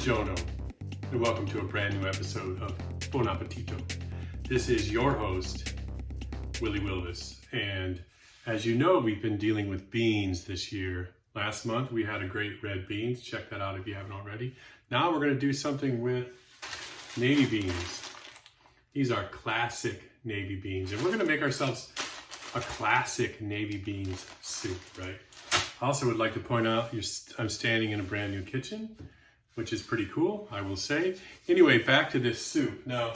Buongiorno, and welcome to a brand new episode of Buon Appetito. This is your host, Willie Willis, and as you know, we've been dealing with beans this year. Last month, we had a great red beans. Check that out if you haven't already. Now we're going to do something with navy beans. These are classic navy beans, and we're going to make ourselves a classic navy beans soup, right? I also would like to point out I'm standing in a brand new kitchen, which is pretty cool, I will say. Anyway, back to this soup. Now,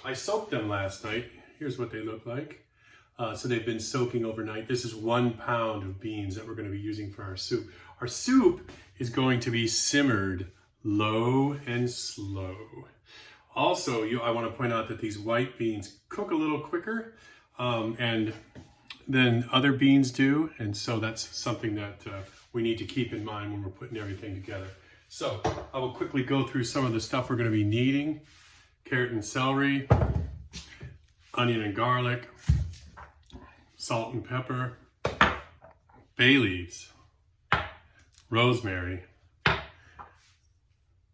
I soaked them last night. Here's what they look like. So they've been soaking overnight. This is 1 pound of beans that we're going to be using for our soup. Our soup is going to be simmered low and slow. Also, I want to point out that these white beans cook a little quicker than other beans do. And so that's something that we need to keep in mind when we're putting everything together. So I will quickly go through some of the stuff we're going to be needing. Carrot and celery, onion and garlic, salt and pepper, bay leaves, rosemary,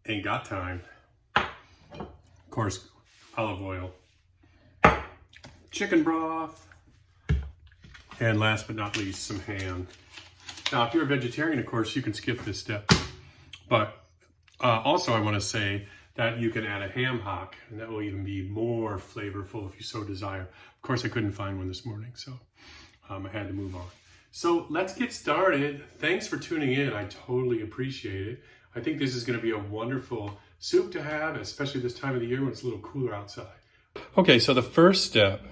ain't got time, of course, olive oil, chicken broth, and last but not least, some ham. Now, if you're a vegetarian, of course, you can skip this step. But also I want to say that you can add a ham hock, and that will even be more flavorful if you so desire. Of course, I couldn't find one this morning, so I had to move on. So let's get started. Thanks for tuning in. I totally appreciate it. I think this is going to be a wonderful soup to have, especially this time of the year when it's a little cooler outside. Okay, so the first step,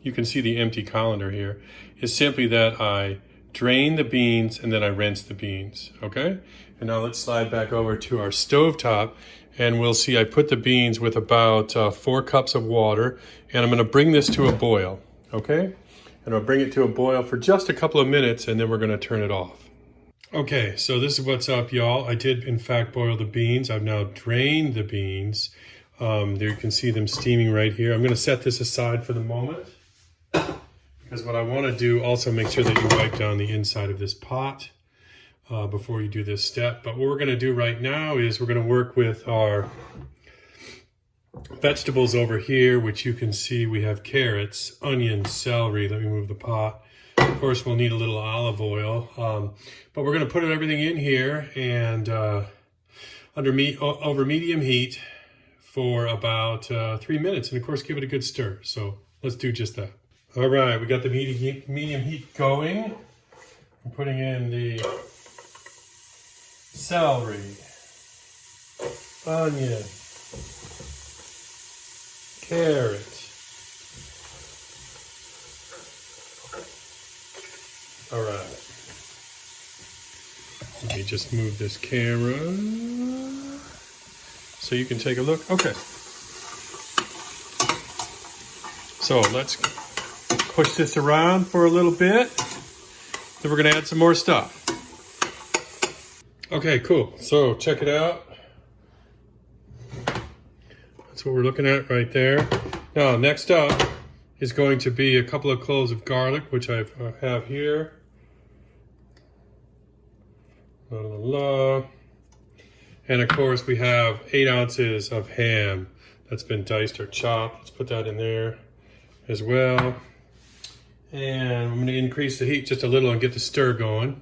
you can see the empty colander here, is simply that I drain the beans and then I rinse the beans, okay? And now let's slide back over to our stovetop, and we'll see I put the beans with about 4 cups of water, and I'm gonna bring this to a boil, okay? And I'll bring it to a boil for just a couple of minutes, and then we're gonna turn it off. Okay, so this is what's up, y'all. I did, in fact, boil the beans. I've now drained the beans. There you can see them steaming right here. I'm gonna set this aside for the moment, because what I wanna do, also make sure that you wipe down the inside of this pot before you do this step. But what we're gonna do right now is we're gonna work with our vegetables over here, which you can see we have carrots, onions, celery. Let me move the pot. Of course, we'll need a little olive oil, but we're gonna put everything in here and over medium heat for about 3 minutes, and of course, give it a good stir. So let's do just that. All right, we got the medium heat going. I'm putting in the celery, onion, carrot, all right. Let me just move this camera so you can take a look. Okay. So let's push this around for a little bit. Then we're gonna add some more stuff. Okay, cool. So check it out. That's what we're looking at right there. Now, next up is going to be a couple of cloves of garlic, which I have here. La, la, la. And of course, we have 8 ounces of ham that's been diced or chopped. Let's put that in there as well. And I'm going to increase the heat just a little and get the stir going.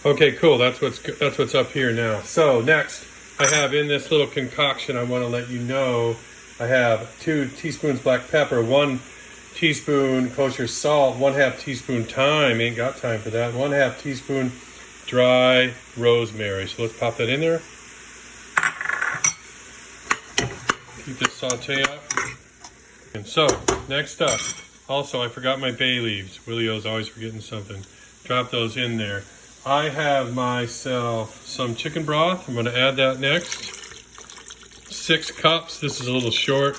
Okay, cool. That's what's up here now. So next, I have in this little concoction, I want to let you know, I have 2 teaspoons black pepper, 1 teaspoon kosher salt, 1/2 teaspoon thyme, ain't got time for that, 1/2 teaspoon dry rosemary. So let's pop that in there. Keep this saute up. And so, next up, also I forgot my bay leaves. Willio's always forgetting something. Drop those in there. I have myself some chicken broth. I'm going to add that next. 6 cups. This is a little short.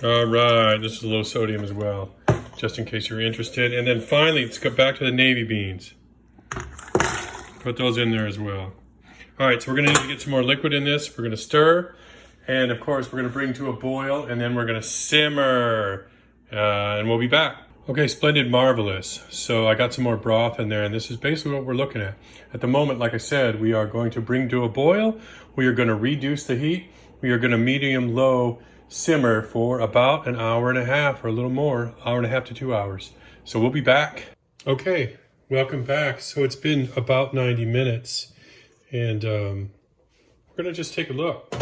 All right, this is low sodium as well, just in case you're interested. And then finally, let's go back to the navy beans. Put those in there as well. All right, so we're gonna need to get some more liquid in this. We're gonna stir, and of course, we're gonna bring to a boil, and then we're gonna simmer and we'll be back. Okay, splendid, marvelous. So I got some more broth in there, and this is basically what we're looking at. At the moment, like I said, we are going to bring to a boil. We are going to reduce the heat. We are going to medium-low simmer for about an hour and a half or a little more, hour and a half to 2 hours. So we'll be back. Okay, welcome back. So it's been about 90 minutes, and we're going to just take a look.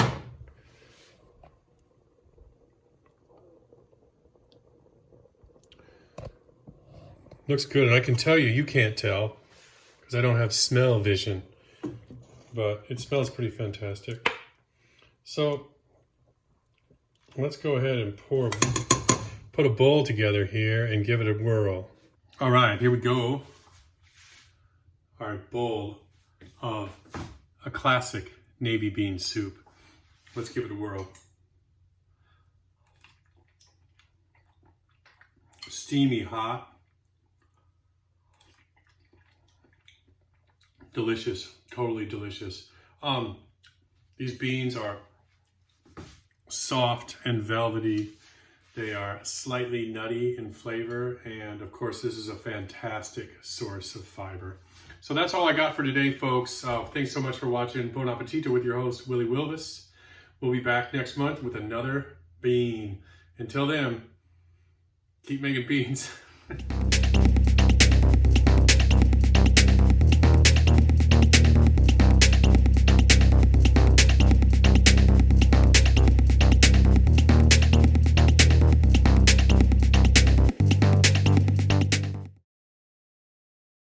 Looks good, and I can tell you, you can't tell because I don't have smell vision, but it smells pretty fantastic. So let's go ahead and put a bowl together here and give it a whirl. All right, here we go. Our bowl of a classic navy bean soup. Let's give it a whirl. Steamy hot. Delicious, totally delicious. These beans are soft and velvety. They are slightly nutty in flavor, and of course this is a fantastic source of fiber. So that's all I got for today, folks. Thanks so much for watching Buon Appetito with your host, Willie Wilvis. We'll be back next month with another bean. Until then, keep making beans.